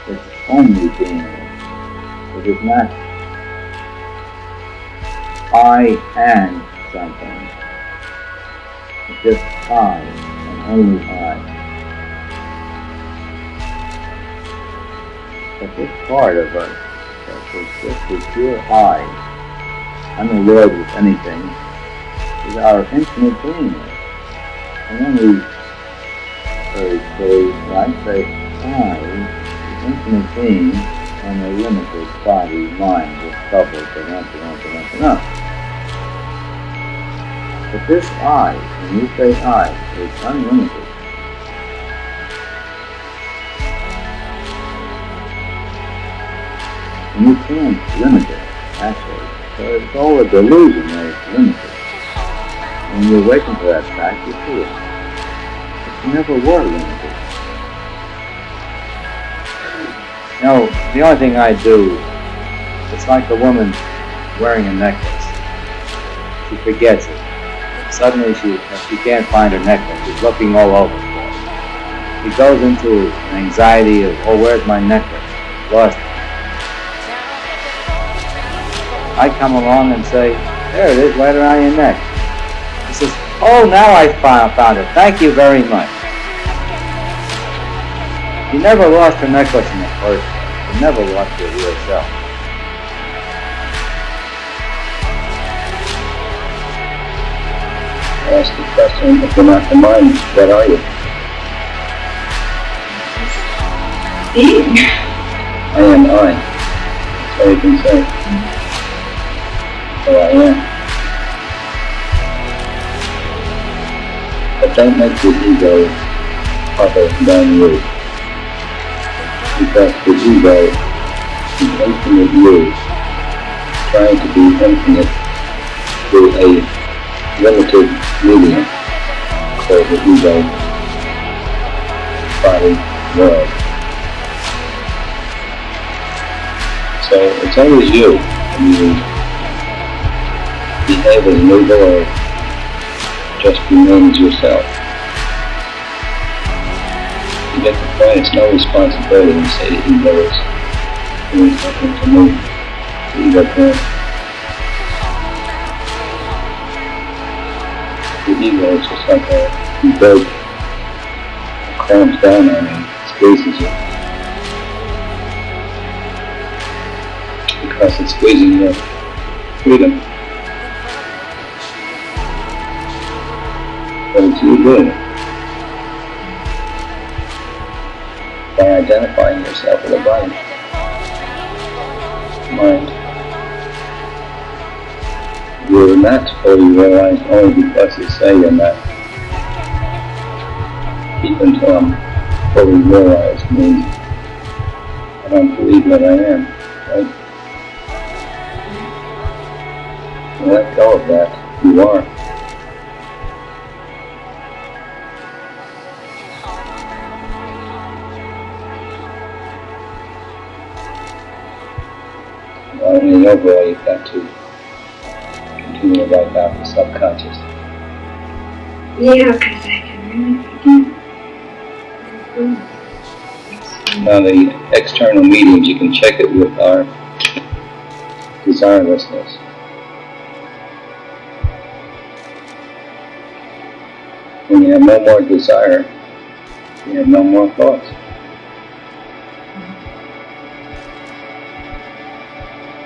It's only beingness. It is not I and something. It's just I, and only I. But this part of us that is just the pure I, unalloyed with anything, is our infinite beingness. And then we say I, the infinite being, and a limited body, mind, with bubbles and up. But this I, when you say I, is unlimited. And you can't limit it, actually. So it's all a delusion that it's limited. When you awaken to that fact, you see it. But you never were limited. No, the only thing I do, it's like a woman wearing a necklace. She forgets it. Suddenly she can't find her necklace. She's looking all over for it. She goes into an anxiety of, oh, where's my necklace? Lost it. I come along and say, there it is, right around your neck. He says, oh, now I found it. Thank you very much. You never lost your necklace in the first place. You never lost your real self. I ask the question, if you're not the mind, what are you? being. I am I. That's all you can say. So I am. But don't make the ego hover than you. Because the ego is infinite you trying to be infinite through a limited medium called the ego body world. So it's always you when you behave as an ego or just remain as yourself. You get the point, it's no responsibility when you say the ego is doing something to me. The ego can't. The ego is just like a boat that clamps down on you, squeezes you. Because it's squeezing your freedom. But it's you doing it. By identifying yourself with a body, mind. You're not fully realized only because you say you're not. Keep until I'm fully realized means I don't believe that I am, right? You let go of that, you are. Well, in the overall, you've got to continue to wipe out the subconscious. Yeah, because I can really forget. Now, the external mediums, you can check it with our desirelessness. When you have no more desire, you have no more thoughts.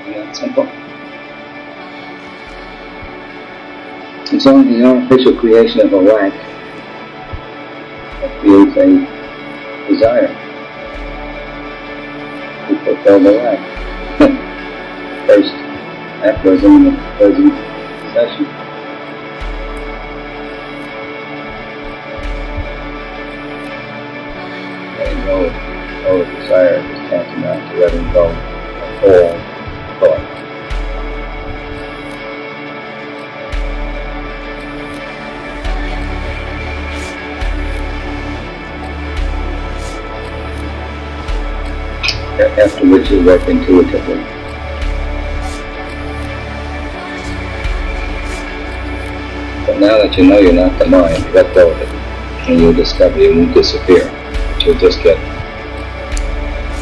Isn't that simple? It's only the artificial creation of a lack that creates a desire to fulfill the lack. First aphorism in the present session. Letting go of desire is tantamount to letting go of all thought. After which you work intuitively. But now that you know you're not the mind, let go of it, and you'll discover you won't disappear. But you'll just get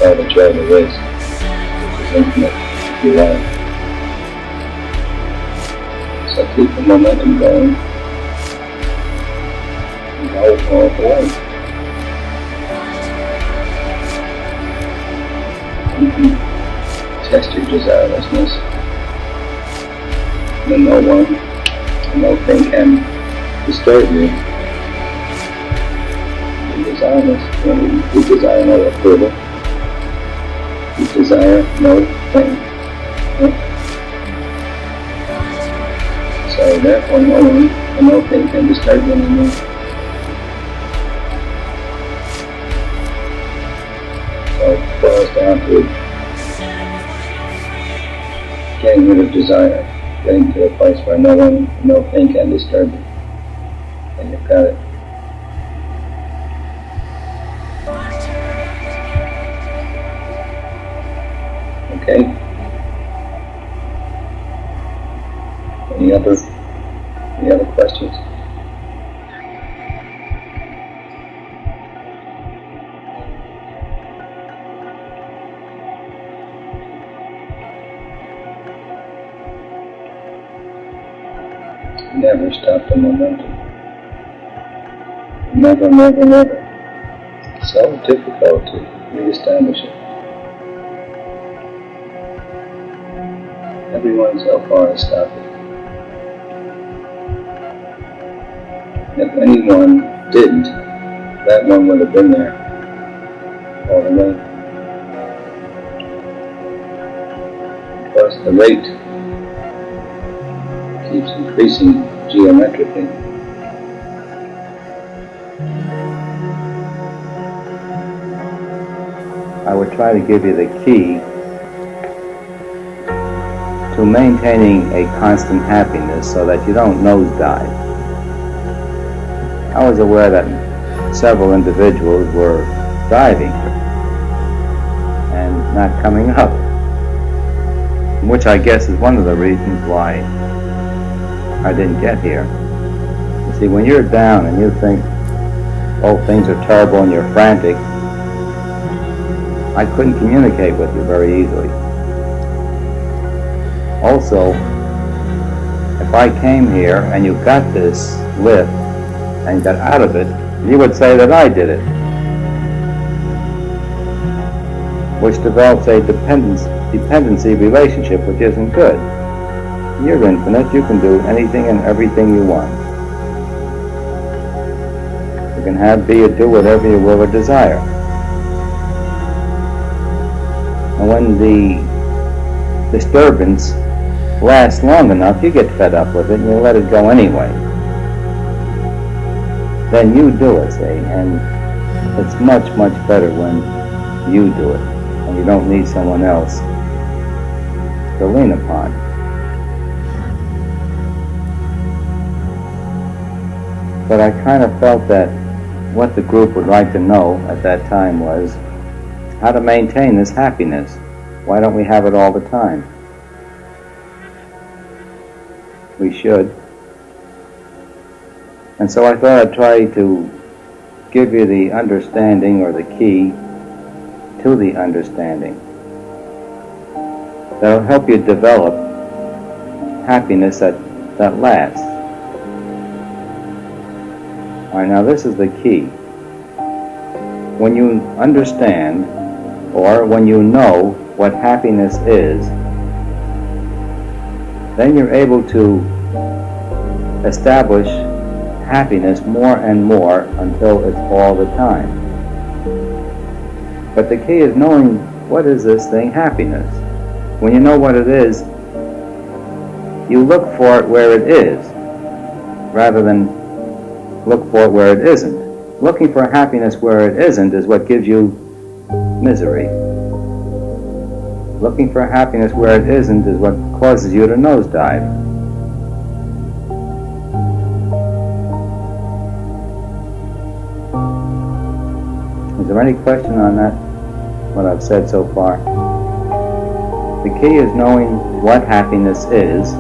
all the joy there is, which is infinite if you want it. So keep the momentum going, and go all the way. Test your desirelessness. Then no one, no thing can disturb you. You're desireless. You desire no approval. You desire no thing. So therefore no one and no thing can disturb you anymore. So it boils down to getting rid of desire, getting to a place where no one, no thing can disturb you. And you've got it. Okay? Any other questions? Never stop the momentum. Never, never, never. It's so difficult to reestablish it. Everyone so far has stopped it. If anyone didn't, that one would have been there all the way. Because the rate keeps increasing geometrically. I would try to give you the key to maintaining a constant happiness so that you don't nosedive. I was aware that several individuals were diving and not coming up, which I guess is one of the reasons why I didn't get here. You see, when you're down and you think, oh, things are terrible and you're frantic, I couldn't communicate with you very easily. Also, if I came here and you got this lift and got out of it, you would say that I did it, which develops a dependency relationship which isn't good. You're infinite. You can do anything and everything you want. You can have, be, or do whatever you will or desire. And when the disturbance lasts long enough, you get fed up with it and you let it go anyway. Then you do it, see, and it's much, much better when you do it and you don't need someone else to lean upon. But I kind of felt that what the group would like to know at that time was how to maintain this happiness. Why don't we have it all the time? We should. And so I thought I'd try to give you the understanding or the key to the understanding that'll help you develop happiness that lasts. Alright, now this is the key. When you understand, or when you know what happiness is, then you're able to establish happiness more and more until it's all the time. But the key is knowing, what is this thing, happiness? When you know what it is, you look for it where it is, rather than look for it where it isn't. Looking for happiness where it isn't is what gives you misery. Looking for happiness where it isn't is what causes you to nosedive. Is there any question on that, what I've said so far? The key is knowing what happiness is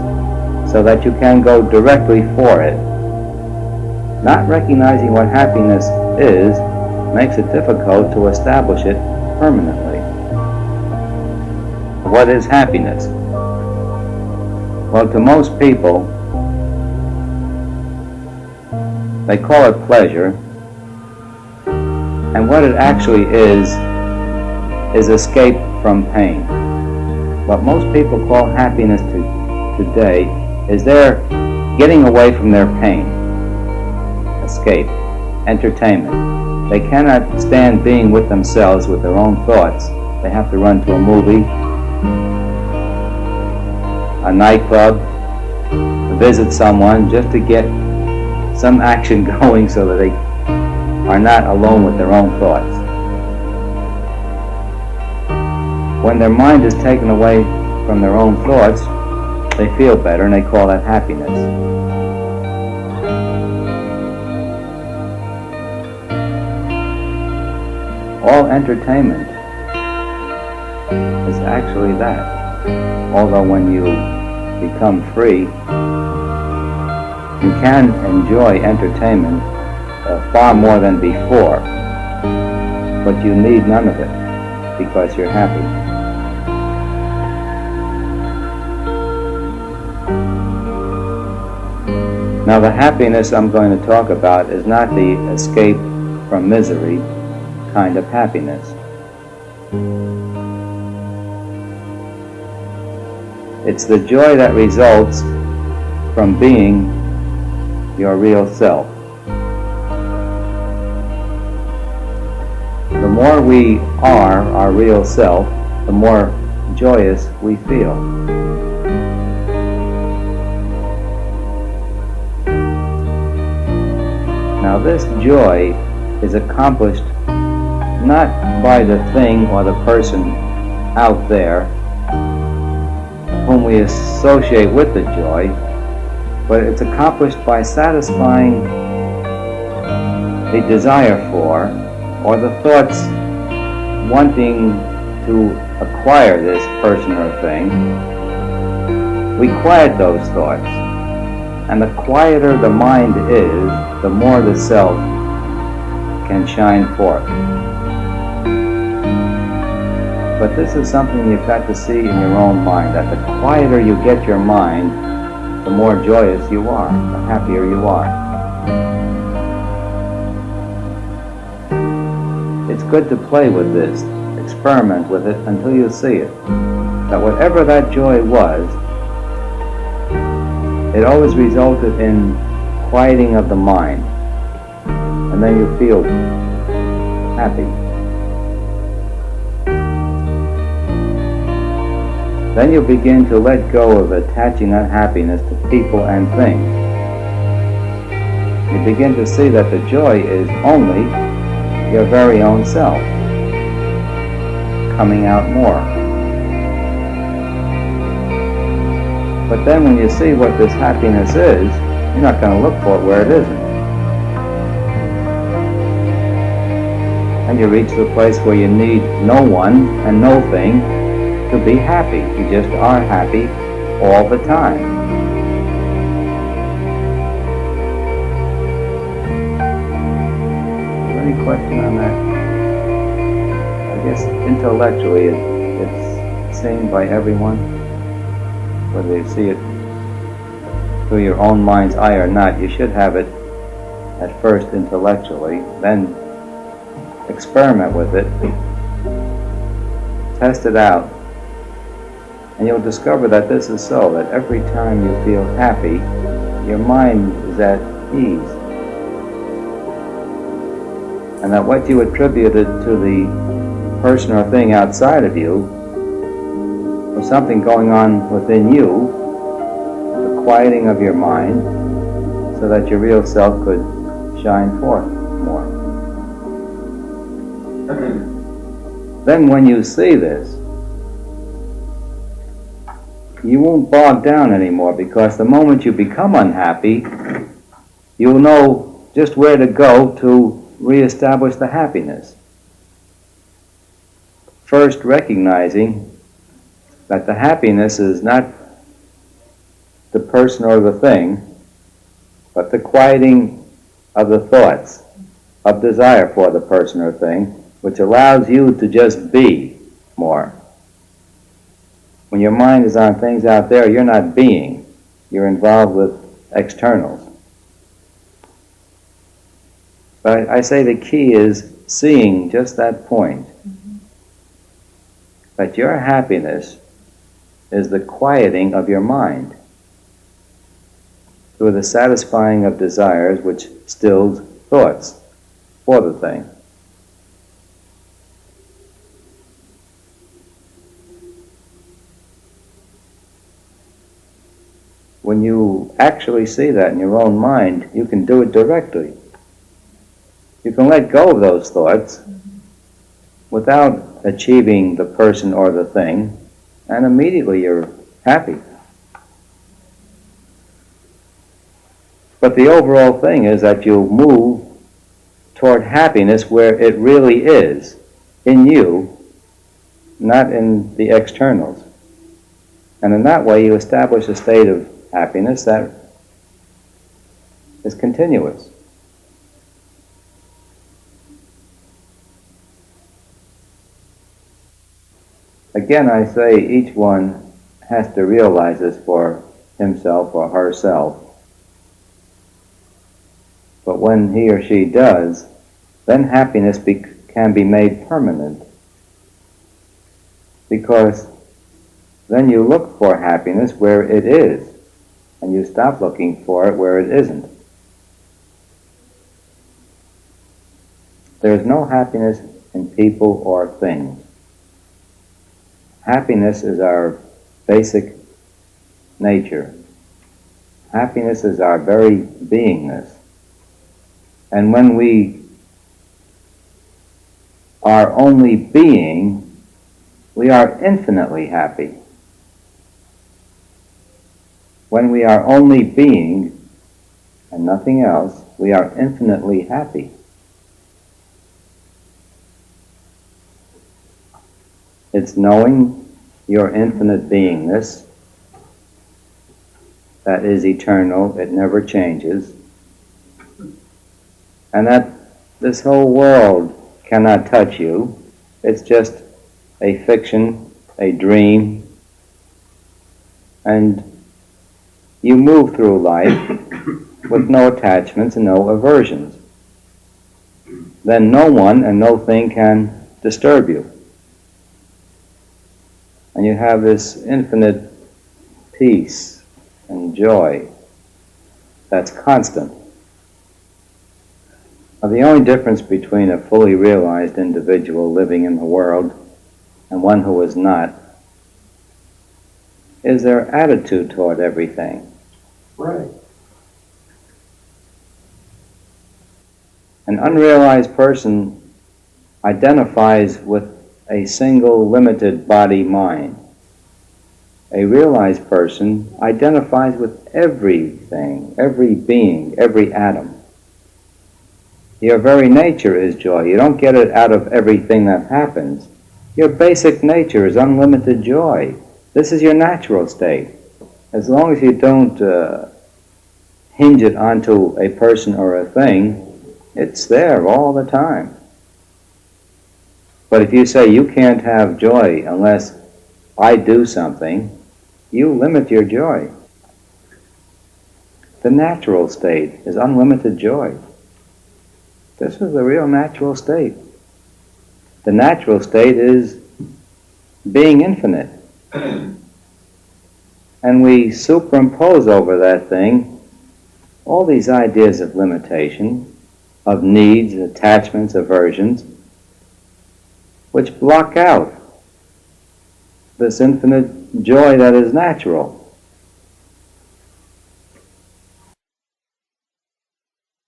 so that you can go directly for it. Not recognizing what happiness is makes it difficult to establish it permanently. What is happiness? Well, to most people, they call it pleasure, and what it actually is escape from pain. What most people call happiness today is they're getting away from their pain. Escape, entertainment. They cannot stand being with themselves, with their own thoughts. They have to run to a movie, a nightclub, visit someone just to get some action going so that they are not alone with their own thoughts. When their mind is taken away from their own thoughts, they feel better and they call that happiness. All entertainment is actually that. Although when you become free, you can enjoy entertainment far more than before, but you need none of it because you're happy. Now the happiness I'm going to talk about is not the escape from misery kind of happiness. It's the joy that results from being your real self. The more we are our real self, the more joyous we feel. Now this joy is accomplished not by the thing or the person out there, whom we associate with the joy, but it's accomplished by satisfying the desire for, or the thoughts wanting to acquire this person or thing. We quiet those thoughts, and the quieter the mind is, the more the self can shine forth. But this is something you've got to see in your own mind, that the quieter you get your mind, the more joyous you are, the happier you are. It's good to play with this, experiment with it until you see it. That whatever that joy was, it always resulted in quieting of the mind, and then you feel happy. Then you begin to let go of attaching unhappiness to people and things. You begin to see that the joy is only your very own self coming out more. But then when you see what this happiness is, you're not going to look for it where it isn't. And you reach the place where you need no one and no thing to be happy. You just are happy all the time. Is there any question on that? I guess intellectually it's seen by everyone, whether you see it through your own mind's eye or not. You should have it at first intellectually, then experiment with it, test it out, and you'll discover that this is so, that every time you feel happy, your mind is at ease. And that what you attributed to the person or thing outside of you was something going on within you, the quieting of your mind, so that your real self could shine forth more. Then when you see this, you won't bog down anymore, because the moment you become unhappy, you'll know just where to go to reestablish the happiness. First, recognizing that the happiness is not the person or the thing, but the quieting of the thoughts of desire for the person or thing, which allows you to just be more. When your mind is on things out there, you're not being. You're involved with externals. But I say the key is seeing just that point. That your happiness is the quieting of your mind through the satisfying of desires which stills thoughts for the thing. When you actually see that in your own mind, you can do it directly. You can let go of those thoughts without achieving the person or the thing, and immediately you're happy. But the overall thing is that you move toward happiness where it really is, in you, not in the externals. And in that way you establish a state of happiness that is continuous. Again, I say each one has to realize this for himself or herself. But when he or she does, then happiness can be made permanent. Because then you look for happiness where it is, and you stop looking for it where it isn't. There is no happiness in people or things. Happiness is our basic nature. Happiness is our very beingness. And when we are only being, we are infinitely happy. when we are only being and nothing else, we are infinitely happy. It's knowing your infinite beingness that is eternal, it never changes, and that this whole world cannot touch you. It's just a fiction, a dream, and you move through life with no attachments and no aversions. Then no one and no thing can disturb you. And you have this infinite peace and joy that's constant. Now, the only difference between a fully realized individual living in the world and one who is not is their attitude toward everything. Right. An unrealized person identifies with a single limited body-mind. A realized person identifies with everything, every being, every atom. Your very nature is joy. You don't get it out of everything that happens. Your basic nature is unlimited joy. This is your natural state. As long as you don't hinge it onto a person or a thing, it's there all the time. But if you say you can't have joy unless I do something, you limit your joy. The natural state is unlimited joy. This is the real natural state. The natural state is being infinite. And we superimpose over that thing all these ideas of limitation, of needs, attachments, aversions, which block out this infinite joy that is natural.